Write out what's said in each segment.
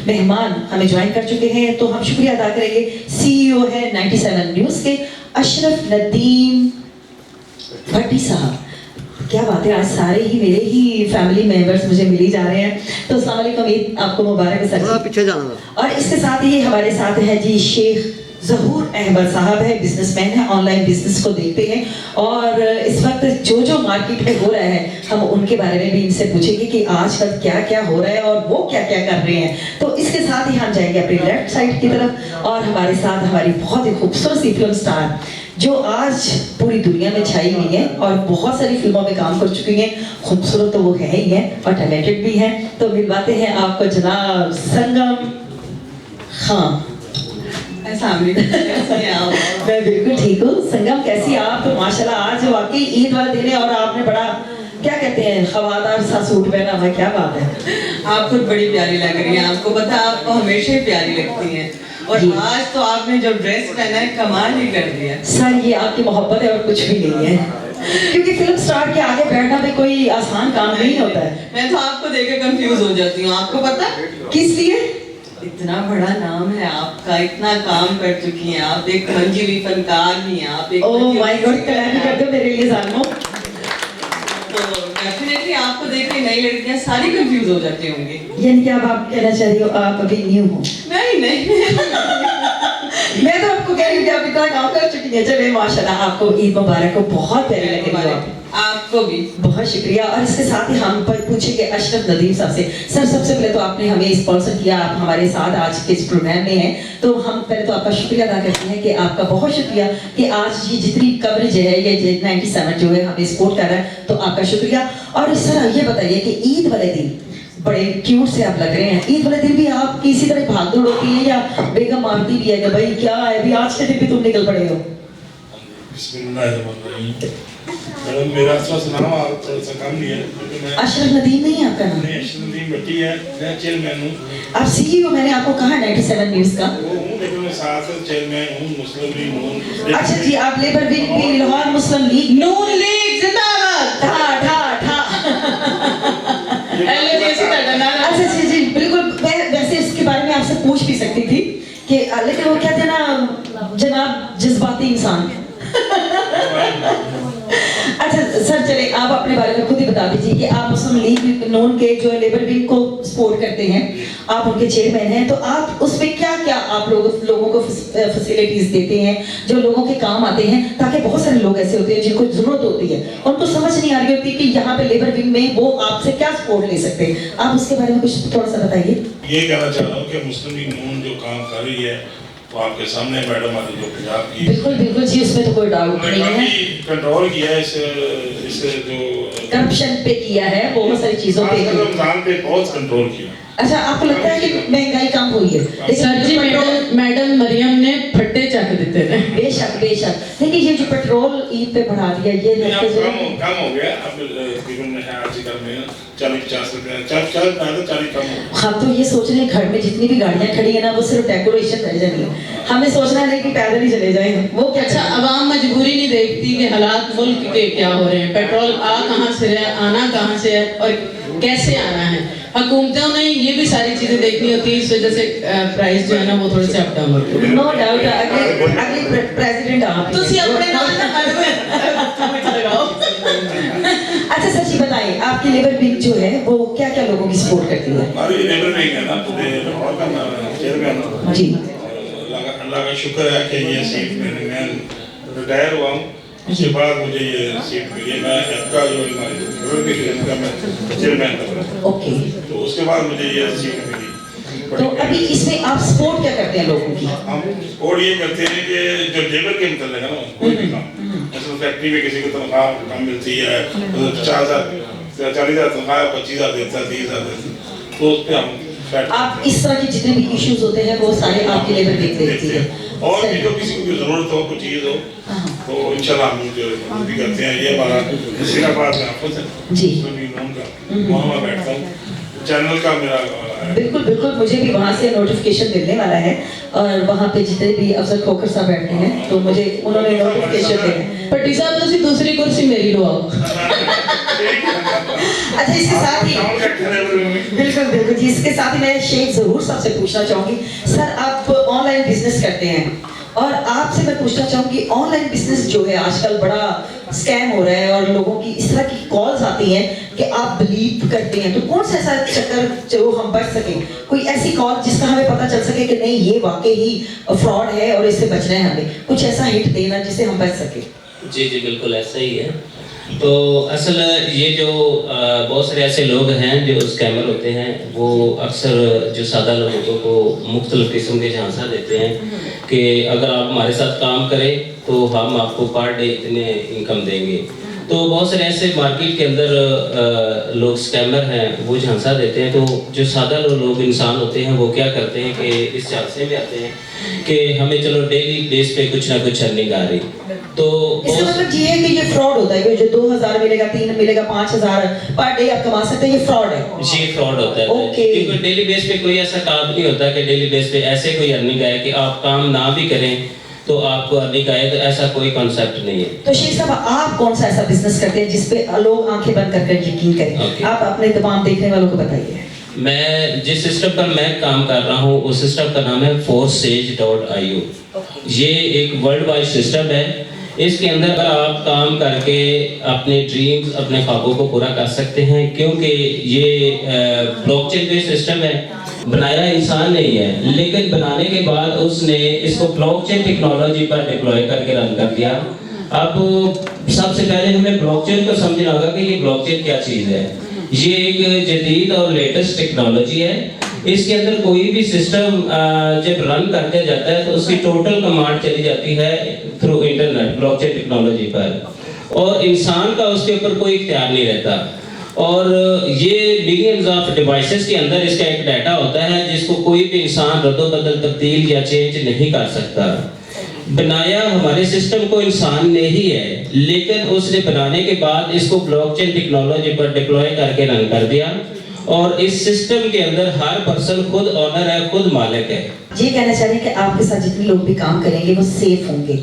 मेहमान हमें ज्वाइन कर चुके हैं, तो हम शुक्रिया अदा करेंगे। सीईओ है 97 न्यूज़ के अशरफ नदीम भट्टी साहब। क्या बात है, आज सारे ही मेरे ही फैमिली मेंबर्स मुझे मिल ही जा रहे हैं। तो अस्सलाम वालेकुम, ईद आपको मुबारक सर। थोड़ा पीछे जाना। और इसके साथ ही हमारे साथ है जी शेख ज़हूर अहमद साहब है, बिजनेसमैन है, ऑनलाइन बिजनेस को देखते हैं और इस वक्त जो जो मार्केट में हो रहा है हम उनके बारे में भी इनसे पूछेंगे कि आजकल क्या क्या हो रहा है और वो क्या क्या कर रहे हैं। तो इसके साथ ही हम जाएंगे अपनी लेफ्ट साइड की तरफ और हमारे साथ हमारी बहुत ही खूबसूरत सी फिल्म स्टार जो आज पूरी दुनिया में छाई हुई है और बहुत सारी फिल्मों में काम कर चुकी हैं। खूबसूरत तो वो है ही है और टैलेंटेड भी हैं। तो मिलवाते हैं आपको जनाब संगम खान। मैं बिल्कुल ठीक हूँ। संगम कैसी आप? तो माशाल्लाह आज वाकई ईद वाला दिन है और आपने बड़ा क्या कहते हैं हवादार सा सूट पहना हुआ, क्या बात है। आप खुद बड़ी प्यारी लग रही हैं, आपको पता है आपको हमेशा ही प्यारी लगती हैं और आज तो आपने जो ड्रेस पहना है कमाल ही कर दिया। सर ये आपकी मोहब्बत है और कुछ भी नहीं है, क्योंकि फिल्म स्टार के आगे बैठना भी कोई आसान काम नहीं होता है। मैं तो आपको देख के कंफ्यूज हो जाती हूँ। आपको पता किस लिए? इतना बड़ा नाम है आपका, इतना काम कर चुकी हैं आप, एक मंजी हुई फनकार भी हैं आप, एक ओह माय गॉड, क्लैप कर दो मेरे लिए जानो। तो डेफिनेटली आपको देख के नई लड़कियां सारी कंफ्यूज हो जाती होंगी। यानी कि अब आप कहना चाह रही हो आप अभी न्यू हो? नहीं मैं तो आपको कह रही हूँ कि आप इतना काम कर चुकी हैं। चलिए माशाल्लाह, आपको ईद मुबारक हो, बहुत प्यारी लग रही है आप। आपको भी बहुत शुक्रिया। और इसके साथ ही हम पूछेंगे अशरफ नदीम साहब से। सर सबसे पहले तो आपने हमें स्पॉन्सर किया, आप हमारे साथ आज के इस प्रोग्राम में हैं, तो हम पहले तो आपका शुक्रिया अदा करते हैं कि आपका बहुत शुक्रिया कि आज ये जितनी कवरेज है ये 97 जो है हमें सपोर्ट कर रहा है, तो आपका शुक्रिया। और सर ये बताइए कि ईद वाले दिन बड़े क्यूट से आप लग रहे हैं, ईद वाले दिन भी आपकी इसी तरह भाग दौड़ होती है या बेगम मारती भी है कि भाई क्या है अभी आज के दिन भी तुम निकल पड़े हो? मैडम मेरा नाम आप थोड़ा सा कम नहीं है क्योंकि मैं अशरफ नदीम नहीं आपका नाम? नहीं, अशरफ नदीम भट्टी है, मैं चेयरमैन हूँ। आप सीईओ, मैंने आपको कहा 97 न्यूज़ का वो हूँ, लेकिन मैं साथ चेयरमैन हूँ, मुस्लिम लीग हूँ। अच्छा जी, आप लेबर विंग भी लाहौर मुस्लिम लीग नून लीग जिंदाबाद। ठा ठा ठा। अच्छा जी जी बिल्कुल, मैं वैसे इसके बारे में आपसे पूछ भी सकती थी कि लेकिन वो कहते हैं ना जनाब जज्बाती इंसान। अच्छा सर चले आप अपने बारे में खुद ही बता दीजिए कि आप मुस्लिम लीग नून के जो लेबर विंग को सपोर्ट करते हैं, आप उनके चेयरमैन हैं, तो आप उसमें क्या क्या आप लोगों को फैसिलिटीज देते हैं जो लोगों के काम आते हैं? ताकि बहुत सारे लोग ऐसे होते हैं जिनको जरूरत होती है, उनको समझ नहीं आ रही होती कि यहाँ पे लेबर विंग में वो आपसे क्या सपोर्ट ले सकते हैं। आप उसके बारे में कुछ थोड़ा सा बताइए। ये कहना चाह रहा हूँ कि मुस्लिम लीग नून जो काम कर रही है तो आपके सामने मैडम आती जो पंजाब की, बिल्कुल बिल्कुल जी, उसमें तो कोई डाउट नहीं है। कंट्रोल किया है इस जो करप्शन पे किया है, बहुत सारी चीजों पे किया। रमजान पे बहुत कंट्रोल किया। अच्छा आपको लगता है कि महंगाई कम हुई है? सर जी मैडम मरियम ने फट्टे चक देते थे। बेशक बेशक, लेकिन ये जो पेट्रोल ईद पे बढ़ा दिया ये कम हो गया। अब तकरीबन आजकल में 40-50 रुपए 40 कम हो। हम तो ये सोच रहे हैं घर में जितनी भी गाड़ियां खड़ी है ना वो सिर्फ डेकोरेशन रह जानी है, हमें सोचना नहीं कि पैदल ही चले जाएं। वो क्या अच्छा, अवाम मजबूरी नहीं देखती कि हालात मुल्क के क्या हो रहे हैं, पेट्रोल आ कहाँ से है, आना कहाँ से है और कैसे आना है। हुकूमतों ने ये भी सारी चीजें देखनी होती है, इस वजह से प्राइस जो है ना वो थोड़े से अप डाउन होते हैं। नो डाउट अगले प्रेसिडेंट आप तुसी अपने नाम ना लगाओ। अच्छा सच्ची बताइए आपकी लेबर विंग जो है वो क्या क्या लोगों की सपोर्ट करती है? हमारी लेबर विंग है ना, और का चेयरमैन जी, अल्लाह का शुक्र है कि ये सीट मैं रिटायर हुआ हूँ, उसके बाद मुझे ये सीट मिली। मैं आपका जो हमारे चेयरमैन था, ओके, तो उसके बाद मुझे ये सीट मिली। तो अभी इसमें आप सपोर्ट क्या करते हैं लोगों की? हम और ये करते हैं कि जो लेबर के मतलब है ना कोई भी काम, जैसे फैक्ट्री में किसी को तनख्वाह कम मिलती है 50,000 40,000 तनख्वाह 25,000 देता है 30,000 देता, तो उस पर हम आप इस तरह के जितने भी इश्यूज होते हैं वो सारे आपकी लेबर विंग देखती है। और भी जो किसी को जरूरत हो कुछ चीज हो तो इंशाल्लाह हम जो भी करते हैं। ये हमारा नसीराबाद में ऑफिस है जी, वहाँ बैठता हूँ, चैनल का मेरा बिल्कुल बिल्कुल, मुझे भी वहाँ से नोटिफिकेशन मिलने वाला है और वहाँ पे जितने भी अफसर खोखर साहब बैठते हैं तो मुझे उन्होंने नोटिफिकेशन दिया है। पट्टी साहब तुसी दूसरी कुर्सी मेरी लो आओ। अच्छा इसके साथ ही साउंड का लेवल में बिल्कुल बिल्कुल जी, इसके साथ ही मैं शेख जहूर साहब से पूछना चाहूंगी, सर आप ऑनलाइन बिजनेस करते हैं और आपसे मैं पूछना चाहूंगी ऑनलाइन बिजनेस जो है आजकल बड़ा स्कैम हो रहा है और लोगों की इस तरह की कॉल्स आती हैं कि आप बिलीव करते हैं, तो कौन सा ऐसा चक्कर जो हम बच सके, कोई ऐसी कॉल जिसका हमें पता चल सके कि नहीं ये वाकई ही फ्रॉड है और इससे बचना है, हमें कुछ ऐसा हिंट देना जिससे हम बच सके। जी जी बिल्कुल ऐसा ही है। तो असल ये जो बहुत सारे ऐसे लोग हैं जो स्कैमर होते हैं, वो अक्सर जो सादा लोगों को मुख्तलिफ किस्म के झांसा देते हैं कि अगर आप हमारे साथ काम करें तो हम आपको पर डे इतने इनकम देंगे। तो बहुत सारे ऐसे मार्केट के अंदर लोग स्कैमर हैं, वो झांसा देते हैं। तो जो सादा लोग इंसान होते हैं वो क्या करते हैं कि इस झांसे में आते हैं कि हमें चलो डेली बेस पे कुछ ना कुछ अर्निंग आ रही, तो इसका मतलब ये है कि ये फ्रॉड होता है कि जो 2000 मिलेगा, 3 मिलेगा, 5000 पर डे आप कमा सकते हैं, ये फ्रॉड है। जी फ्रॉड होता है। Okay. क्योंकि डेली बेस पे कोई ऐसा काम नहीं होता कि डेली बेस पे ऐसे कोई अर्निंग आए कि आप काम ना भी करें तो आपको अर्निंग आए, तो ऐसा कोई कॉन्सेप्ट नहीं है। तो शेख साहब आप कौन सा ऐसा बिजनेस करते हैं जिसपे लोग आंखें बंद कर यकीन करें? Okay. आप अपने तमाम देखने वालों को बताइए। मैं जिस सिस्टम पर मैं काम कर रहा हूँ उस सिस्टम का नाम है forsage.io। ये एक वर्ल्ड वाइड सिस्टम है। इसके अंदर अगर आप काम करके अपने ड्रीम्स, अपने ख्वाबों को पूरा कर सकते हैं, क्योंकि ये ब्लॉकचेन बेस्ड सिस्टम है। बनाया इंसान नहीं है, लेकिन बनाने के बाद उसने इसको ब्लॉकचेन टेक्नोलॉजी पर डिप्लॉय करके रन कर दिया। अब सबसे पहले हमें ब्लॉकचेन को समझना होगा कि ये ब्लॉकचेन क्या चीज़ है। ये एक जदीद और लेटेस्ट टेक्नोलॉजी है। इसके अंदर कोई भी सिस्टम जब रन करते जाता है तो उसकी टोटल कमांड चली जाती है थ्रू इंटरनेट ब्लॉकचेन टेक्नोलॉजी पर, और इंसान का उसके ऊपर कोई इख्तियार नहीं रहता। और ये मिलियंस ऑफ डिवाइसेस के अंदर इसका एक डाटा होता है जिसको कोई भी इंसान रद्दोबदल, तब्दील या चेंज नहीं कर सकता। बनाया हमारे सिस्टम को इंसान ने ही है, लेकिन उसने बनाने के बाद इसको ब्लॉकचेन टेक्नोलॉजी पर डिप्लॉय करके रन कर दिया, और इस सिस्टम के अंदर हर पर्सन खुद ओनर है, खुद मालिक है। ये कहना चाह रहे हैं कि आपके साथ जितने लोग भी काम करेंगे वो सेफ होंगे,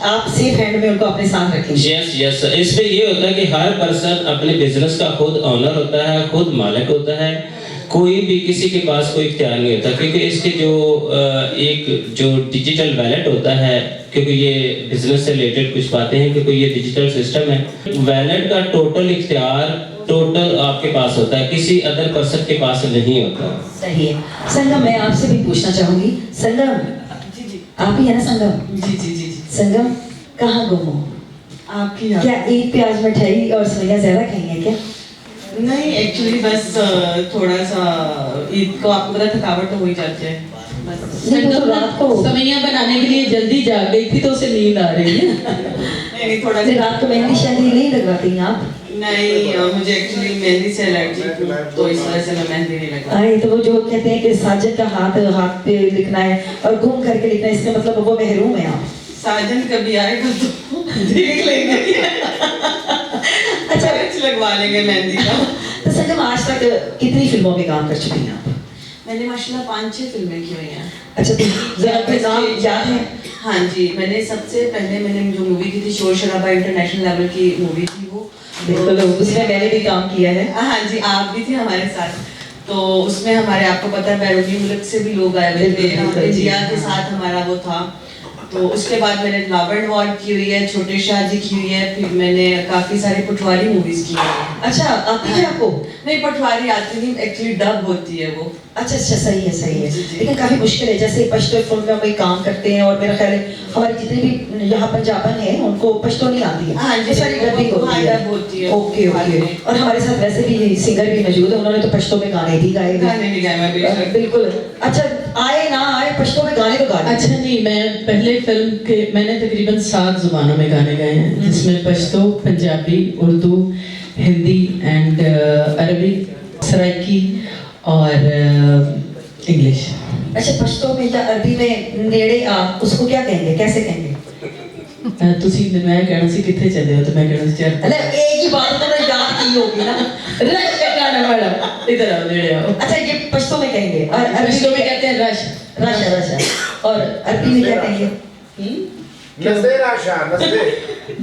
आप सेफ हैंड में उनको अपने साथ रखेंगे। यस इसमें ये होता है कि हर पर्सन अपने बिजनेस का खुद ओनर होता है, खुद मालिक होता है। कोई भी किसी के पास कोई इख्तियार नहीं होता, क्योंकि इसके जो एक जो डिजिटल वैलेट होता है, क्योंकि ये बिजनेस से रिलेटेड कुछ बातें हैं, क्योंकि ये डिजिटल सिस्टम है, वैलेट का टोटल इख्तियार टोटल आपके पास होता है, किसी अदर पर्सन के पास नहीं होता। सही है। संगम, मैं आपसे भी पूछना चाहूंगी, संगम जी आप ही है ना संगम? जी जी जी संगम कहाँ गुम हो? आपकी क्या एक प्याज मिठाई और सवैयां ज्यादा खाई है क्या? नहीं, एक्चुअली बस थोड़ा सा ईद को आपको पता थकावट तो हो ही जाती है। नहीं, वो तो रात को सवैयां बनाने के लिए जल्दी जाग गई थी तो उसे नींद आ रही है। नहीं थोड़ा फिर रात को मेहंदी शहदी नहीं लगवाती हैं आप? नहीं, मुझे एक्चुअली मेहंदी से एलर्जी थी, तो इस वजह से मैं मेहंदी नहीं लगवाती। आई तो वो जो कहते हैं कि साजिद का हाथ पे लिखना है और घूम करके लिखना है, इसका मतलब वो महरूम है आप। साजन कभी आएगा तो देख लेंगे। अच्छा लगवा लेंगे मेहंदी का। तो संगम आज तक कितनी फिल्मों में काम कर चुकी हैं आप? मैंने माशाल्लाह 5-6 फिल्में की हुई हैं। अच्छा, तो जरा अपने नाम याद है? हाँ जी, मैंने सबसे पहले मैंने जो मूवी की थी शोर शराबा, इंटरनेशनल लेवल की मूवी थी वो। बिल्कुल, उसमें मैंने भी काम किया है। हाँ जी, आप भी थे हमारे साथ। तो उसमें हमारे, आपको पता है, बैरूनी मुल्क से भी लोग आए हुए थे, इंडिया के साथ हमारा वो था। तो उसके बाद मैंने लावण वॉर की हुई है, छोटे शाह जी की हुई है, फिर मैंने काफ़ी सारी पटवारी मूवीज़ की है। अच्छा, आती है आपको? नहीं, पटवारी आती नहीं, एक्चुअली डब होती है वो। अच्छा, सही है, सही है। जी, जी। लेकिन काफी मुश्किल है, जैसे पश्तो फिल्म में हम काम करते हैं और मेरा ख्याल है हमारे जितने भी यहाँ पंजाबन हैं उनको पश्तो नहीं आती है। हाँ जी, सारी डबिंग डब होती है। Okay okay. और हमारे साथ वैसे भी सिंगर भी मौजूद है, उन्होंने तो पश्तो में गाने भी गाए हुए। गाने भी गाए, मैं बेशक। बिल्कुल। अच्छा, आए ना आए पश्तो में गाने तो गाने। अच्छा नहीं, मैं पहले फिल्म के मैंने तकरीबन 7 जुबानों में गाने गाए हैं, जिसमें पश्तो, पंजाबी, उर्दू, हिंदी एंड अरबी, सराइकी और इंग्लिश। अच्छा, पश्तो में या अरबी में नेड़े आ, उसको क्या कहेंगे, कैसे कहेंगे? ਤੁਸੀਂ ਮੈਨੂੰ ਇਹ ਕਹਿਣਾ ਸੀ ਕਿੱਥੇ ਚੱਲੇ ਹੋ, तो मैं कहना ਸੀ यार अरे एक ही बात तो याद की होगी ना। रश का गाना मैडम, इधर आओ, नेड़े आओ। अच्छा, ये पश्तो में कहेंगे और अरबी पश्तो में कहते हैं रश। रशा रशा, और अरबी में क्या कहेंगे? नजर आशा नजर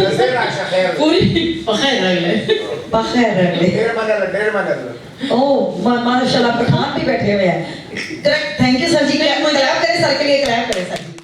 नजर आशा खैर पूरी बखैर रगले बखैर रगले डेढ़ मनल ओह माशाल्लाह पठान भी बैठे हुए हैं। Thank you sir ji, clap करें सर के लिए, क्लैप करें सर जी।